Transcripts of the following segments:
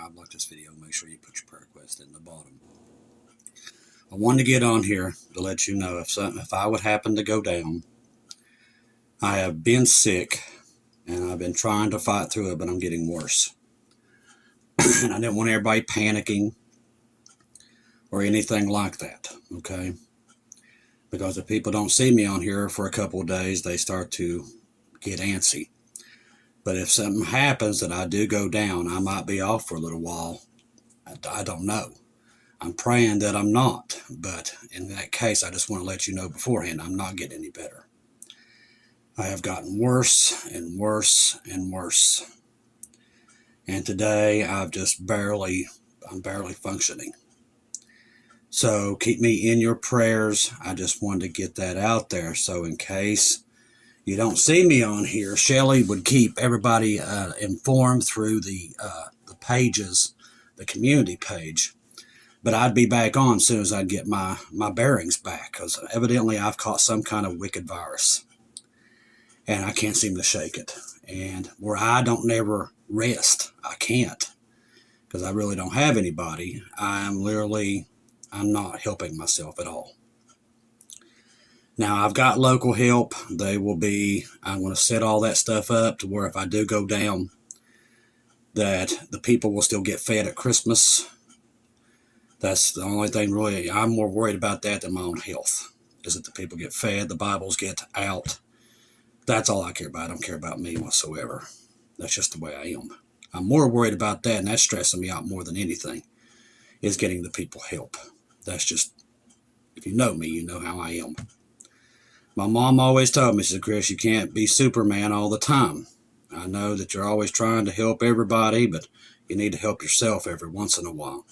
subscribe, like this video, make sure you put your prayer request in the bottom. I wanted to get on here to let you know if I would happen to go down. I have been sick, and I've been trying to fight through it, but I'm getting worse. And I didn't want everybody panicking or anything like that, okay? Because if people don't see me on here for a couple of days, they start to get antsy. But if something happens that I do go down, I might be off for a little while. I don't know. I'm praying that I'm not. But in that case, I just want to let you know beforehand, I'm not getting any better. I have gotten worse and worse and worse. And today, I'm barely functioning. So keep me in your prayers. I just wanted to get that out there. So in case you don't see me on here, Shelly would keep everybody informed through the pages, the community page. But I'd be back on as soon as I'd get my bearings back, because evidently I've caught some kind of wicked virus. And I can't seem to shake it. And where I don't never rest, I can't, because I really don't have anybody. I'm not helping myself at all. Now, I've got local help. I'm going to set all that stuff up to where if I do go down, that the people will still get fed at Christmas. That's the only thing really. I'm more worried about that than my own health, is that the people get fed, the Bibles get out. That's all I care about. I don't care about me whatsoever. That's just the way I am. I'm more worried about that, and that's stressing me out more than anything, is getting the people help. That's just, if you know me, you know how I am. My mom always told me, she said, Chris, you can't be Superman all the time. I know that you're always trying to help everybody, but you need to help yourself every once in a while.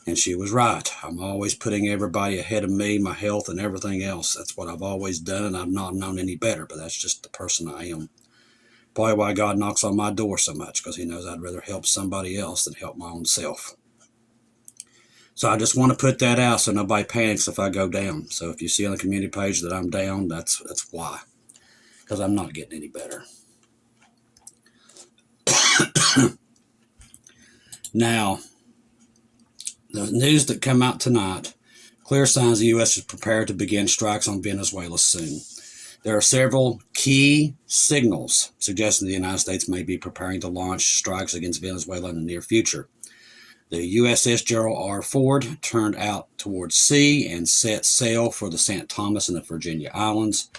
And she was right. I'm always putting everybody ahead of me, my health, and everything else. That's what I've always done, and I've not known any better, but that's just the person I am. Probably why God knocks on my door so much, because he knows I'd rather help somebody else than help my own self. So I just want to put that out so nobody panics if I go down. So if you see on the community page that I'm down, that's why. Because I'm not getting any better. Now, the news that come out tonight, clear signs the U.S. is prepared to begin strikes on Venezuela soon. There are several key signals suggesting the United States may be preparing to launch strikes against Venezuela in the near future. The USS Gerald R. Ford turned out towards sea and set sail for the St. Thomas and the Virginia Islands.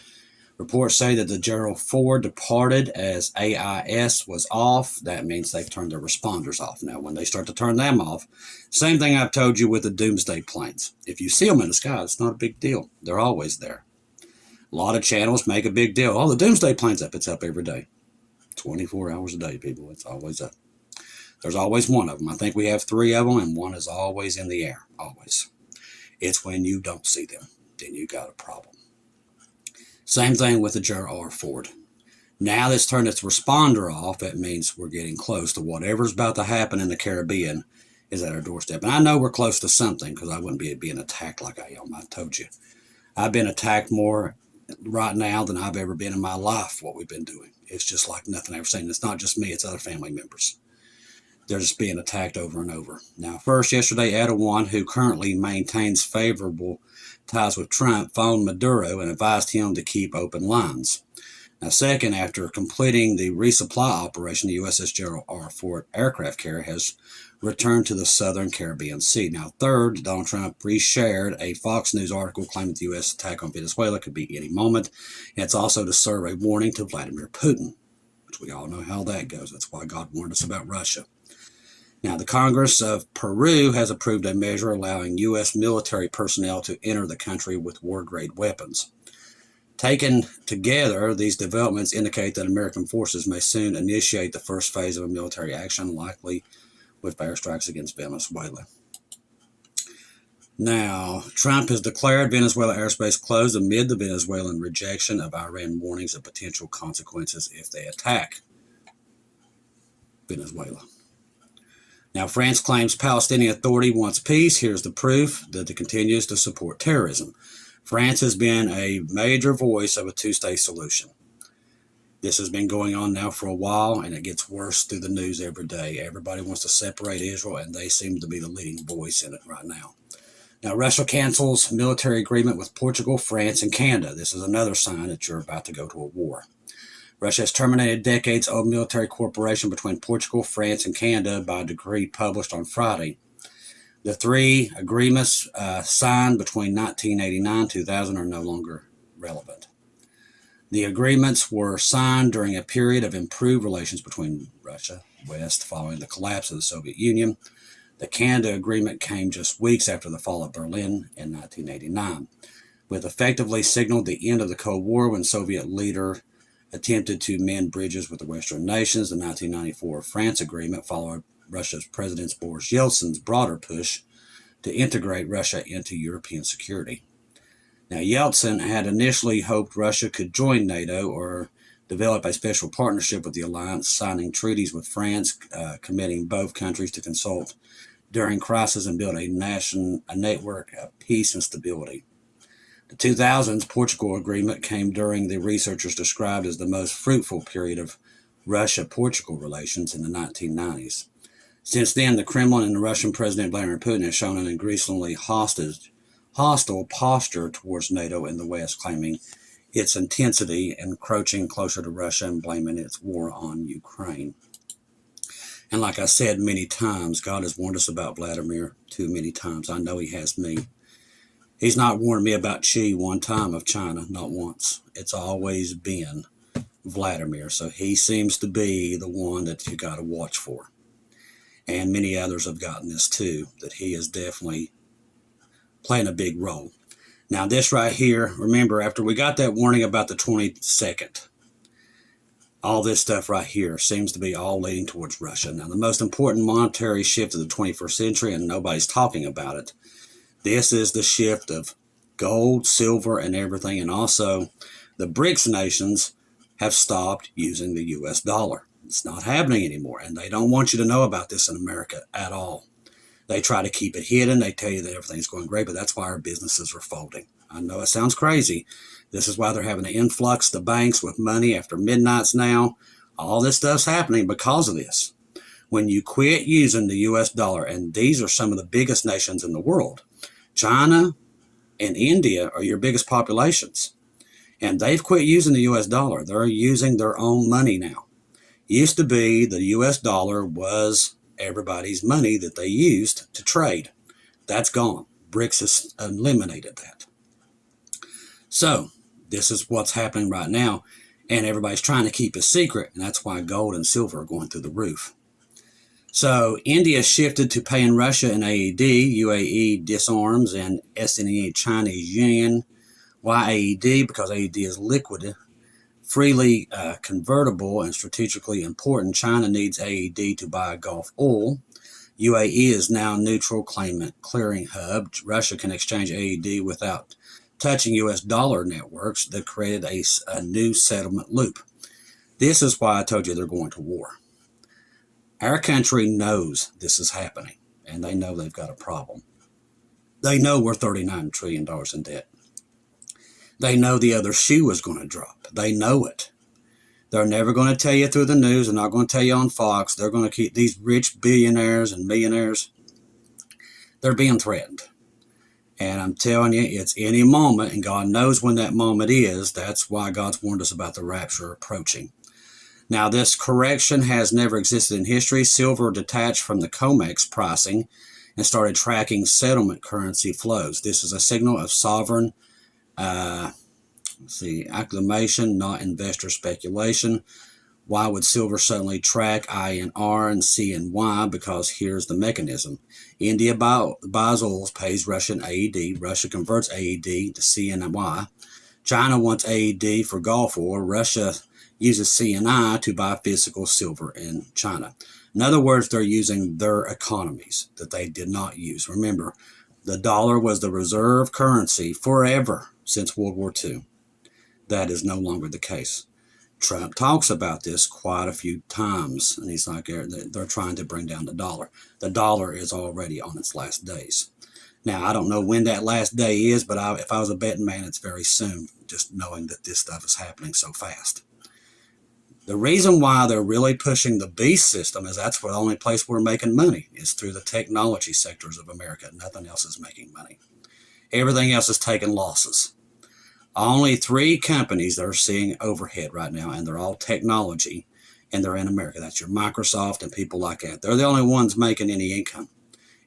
Reports say that the Gerald Ford departed as AIS was off. That means they've turned their responders off. Now, when they start to turn them off, same thing I've told you with the doomsday planes. If you see them in the sky, it's not a big deal. They're always there. A lot of channels make a big deal. Oh, the doomsday plane's up. It's up every day. 24 hours a day, people. It's always up. There's always one of them. I think we have 3 of them, and one is always in the air. Always. It's when you don't see them, then you got a problem. Same thing with the Gerald R. Ford. Now that's turned its responder off. That means we're getting close to whatever's about to happen in the Caribbean is at our doorstep. And I know we're close to something, because I wouldn't be being attacked like I am. I told you. I've been attacked more right now than I've ever been in my life, what we've been doing. It's just like nothing I've ever seen. It's not just me. It's other family members. They're just being attacked over and over. Now, first, yesterday, Erdogan, who currently maintains favorable ties with Trump, phoned Maduro and advised him to keep open lines. Now, second, after completing the resupply operation, the USS Gerald R. Ford aircraft carrier has returned to the southern Caribbean Sea. Now, third, Donald Trump reshared a Fox News article claiming the U.S. attack on Venezuela could be any moment. And it's also to serve a warning to Vladimir Putin, which we all know how that goes. That's why God warned us about Russia. Now, the Congress of Peru has approved a measure allowing U.S. military personnel to enter the country with war-grade weapons. Taken together, these developments indicate that American forces may soon initiate the first phase of a military action, likely with airstrikes against Venezuela. Now, Trump has declared Venezuela airspace closed amid the Venezuelan rejection of Iran warnings of potential consequences if they attack Venezuela. Now, France claims Palestinian Authority wants peace. Here's the proof that it continues to support terrorism. France has been a major voice of a two-state solution. This has been going on now for a while, and it gets worse through the news every day. Everybody wants to separate Israel, and they seem to be the leading voice in it right now. Now, Russia cancels military agreement with Portugal, France, and Canada. This is another sign that you're about to go to a war. Russia has terminated decades-old military cooperation between Portugal, France, and Canada by a decree published on Friday. The three agreements signed between 1989 and 2000 are no longer relevant. The agreements were signed during a period of improved relations between Russia and West following the collapse of the Soviet Union. The Canada agreement came just weeks after the fall of Berlin in 1989, which effectively signaled the end of the Cold War when Soviet leader attempted to mend bridges with the Western nations. The 1994 France agreement followed Russia's President Boris Yeltsin's broader push to integrate Russia into European security. Now, Yeltsin had initially hoped Russia could join NATO or develop a special partnership with the alliance, signing treaties with France, committing both countries to consult during crisis and build a network of peace and stability. The 2000s Portugal agreement came during the researchers described as the most fruitful period of Russia-Portugal relations in the 1990s. Since then, the Kremlin and the Russian President Vladimir Putin have shown an increasingly hostile posture towards NATO in the West, claiming its intensity, encroaching closer to Russia and blaming its war on Ukraine. And like I said many times, God has warned us about Vladimir too many times. I know he has me. He's not warned me about Xi one time of China, not once. It's always been Vladimir. So he seems to be the one that you got to watch for. And many others have gotten this too, that he is definitely playing a big role. Now this right here, remember, after we got that warning about the 22nd, all this stuff right here seems to be all leading towards Russia. Now the most important monetary shift of the 21st century, and nobody's talking about it, this is the shift of gold, silver, and everything. And also the BRICS nations have stopped using the US dollar. It's not happening anymore, and they don't want you to know about this in America at all. They try to keep it hidden. They tell you that everything's going great, but that's why our businesses are folding. I know it sounds crazy. This is why they're having an influx to banks with money after midnights now. All this stuff's happening because of this. When you quit using the US dollar, and these are some of the biggest nations in the world, China and India are your biggest populations, and they've quit using the US dollar. They're using their own money now. Used to be the US dollar was everybody's money that they used to trade. That's gone. BRICS has eliminated that. So this is what's happening right now, and everybody's trying to keep it secret, and that's why gold and silver are going through the roof. So India shifted to paying Russia in AED, UAE disarms, and SNE Chinese yuan. Why AED? Because AED is liquid, freely convertible, and strategically important. China needs AED to buy Gulf oil. UAE is now neutral claimant clearing hub. Russia can exchange AED without touching US dollar networks that created a new settlement loop. This is why I told you they're going to war. Our country knows this is happening, and they know they've got a problem. They know we're $39 trillion in debt. They know the other shoe is going to drop. They know it. They're never going to tell you through the news. They're not going to tell you on Fox. They're going to keep these rich billionaires and millionaires. They're being threatened. And I'm telling you, it's any moment, and God knows when that moment is. That's why God's warned us about the rapture approaching. Now, this correction has never existed in history. Silver detached from the COMEX pricing and started tracking settlement currency flows. This is a signal of sovereign acclamation, not investor speculation. Why would silver suddenly track INR and CNY? Because here's the mechanism. India buys oil, pays Russian AED. Russia converts AED to CNY. China wants AED for Gulf oil. Russia uses CNI to buy physical silver in China. In other words, they're using their economies that they did not use. Remember, the dollar was the reserve currency forever since World War II. That is no longer the case. Trump talks about this quite a few times, and he's like, they're trying to bring down the dollar. The dollar is already on its last days. Now, I don't know when that last day is, but if I was a betting man, it's very soon, just knowing that this stuff is happening so fast. The reason why they're really pushing the beast system is that's the only place we're making money is through the technology sectors of America. Nothing else is making money. Everything else is taking losses. Only 3 companies that are seeing overhead right now, and they're all technology, and they're in America. That's your Microsoft and people like that. They're the only ones making any income.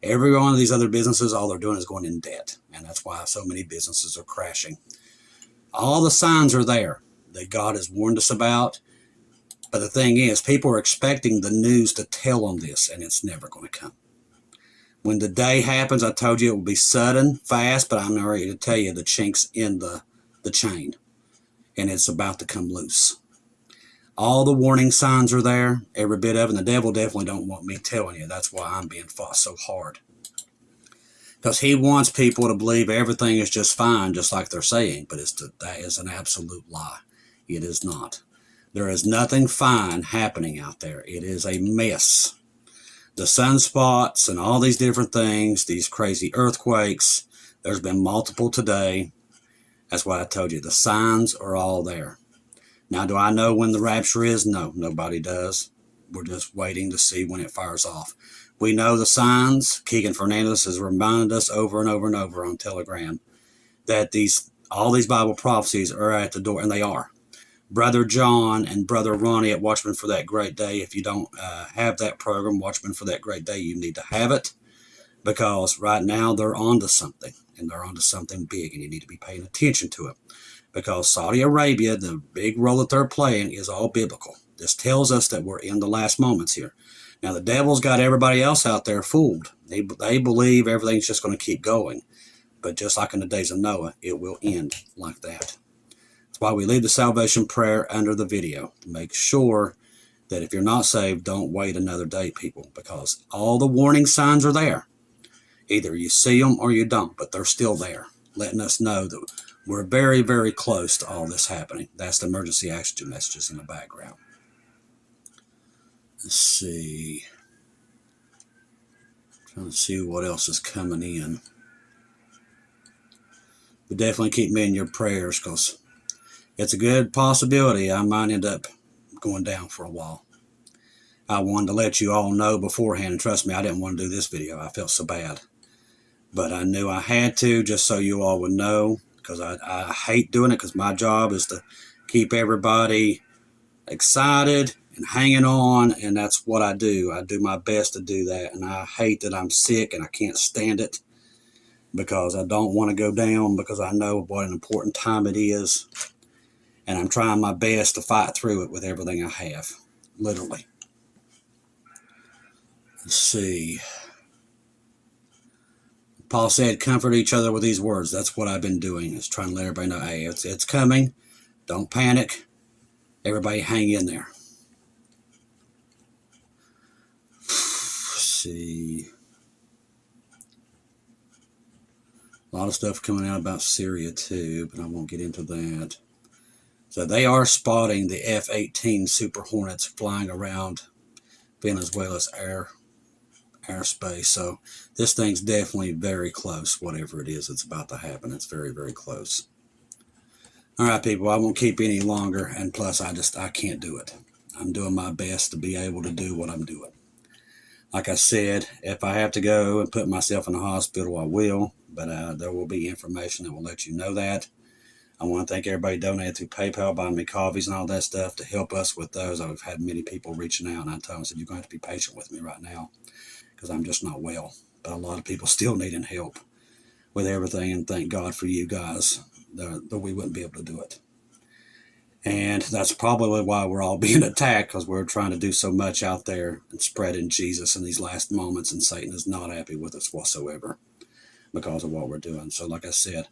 Every one of these other businesses, all they're doing is going in debt, and that's why so many businesses are crashing. All the signs are there that God has warned us about. But the thing is, people are expecting the news to tell them this, and it's never going to come. When the day happens, I told you it will be sudden, fast, but I'm ready to tell you the chinks in the chain, and it's about to come loose. All the warning signs are there, every bit of it, and the devil definitely don't want me telling you. That's why I'm being fought so hard. Because he wants people to believe everything is just fine, just like they're saying, but that is an absolute lie. It is not. There is nothing fine happening out there. It is a mess. The sunspots and all these different things, these crazy earthquakes, there's been multiple today. That's what I told you. The signs are all there. Now, do I know when the rapture is? No, nobody does. We're just waiting to see when it fires off. We know the signs. Keegan Fernandez has reminded us over and over and over on Telegram that all these Bible prophecies are at the door, and they are. Brother John and Brother Ronnie at Watchmen for That Great Day. If you don't have that program, Watchmen for That Great Day, you need to have it, because right now they're onto something, and they're onto something big, and you need to be paying attention to it, because Saudi Arabia, the big role that they're playing, is all biblical. This tells us that we're in the last moments here. Now, the devil's got everybody else out there fooled. They believe everything's just going to keep going, but just like in the days of Noah, it will end like that. Why we leave the salvation prayer under the video to make sure that if you're not saved, don't wait another day, people, because all the warning signs are there. Either you see them or you don't, but they're still there, letting us know that we're very, very close to all this happening. That's the emergency oxygen messages in the background. Let's see. Trying to see what else is coming in. But definitely keep me in your prayers, because it's a good possibility I might end up going down for a while. I wanted to let you all know beforehand, and trust me, I didn't want to do this video. I felt so bad. But I knew I had to, just so you all would know, because I hate doing it, because my job is to keep everybody excited and hanging on, and that's what I do. I do my best to do that, and I hate that I'm sick and I can't stand it, because I don't want to go down, because I know what an important time it is. And I'm trying my best to fight through it with everything I have, literally. Let's see. Paul said, comfort each other with these words. That's what I've been doing, is trying to let everybody know, hey, it's coming. Don't panic. Everybody hang in there. Let's see. A lot of stuff coming out about Syria too, but I won't get into that. So they are spotting the F-18 Super Hornets flying around Venezuela's airspace. So this thing's definitely very close, whatever it is that's about to happen. It's very, very close. All right, people, I won't keep any longer. And plus, I can't do it. I'm doing my best to be able to do what I'm doing. Like I said, if I have to go and put myself in the hospital, I will. But there will be information that will let you know that. I want to thank everybody donated through PayPal, buying me coffees and all that stuff to help us with those. I've had many people reaching out, and I told them, I said, you're going to have to be patient with me right now, because I'm just not well. But a lot of people still needing help with everything, and thank God for you guys that we wouldn't be able to do it. And that's probably why we're all being attacked, because we're trying to do so much out there and spreading Jesus in these last moments, and Satan is not happy with us whatsoever because of what we're doing. So like I said,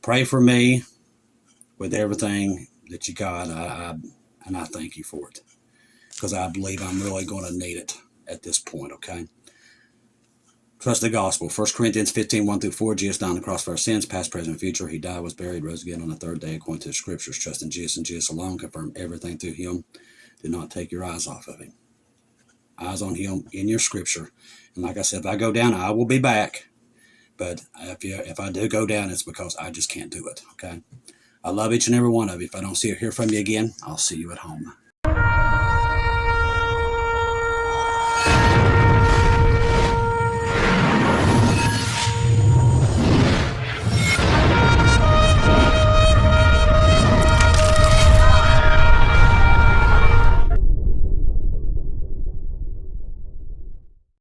pray for me with everything that you got, and I thank you for it, because I believe I'm really going to need it at this point, okay? Trust the gospel. 1 Corinthians 15, 1-4, Jesus died on the cross for our sins, past, present, and future. He died, was buried, rose again on the third day according to the scriptures. Trust in Jesus and Jesus alone. Confirm everything through him. Do not take your eyes off of him. Eyes on him in your scripture. And like I said, if I go down, I will be back. But if I do go down, it's because I just can't do it, okay? I love each and every one of you. If I don't see or hear from you again, I'll see you at home.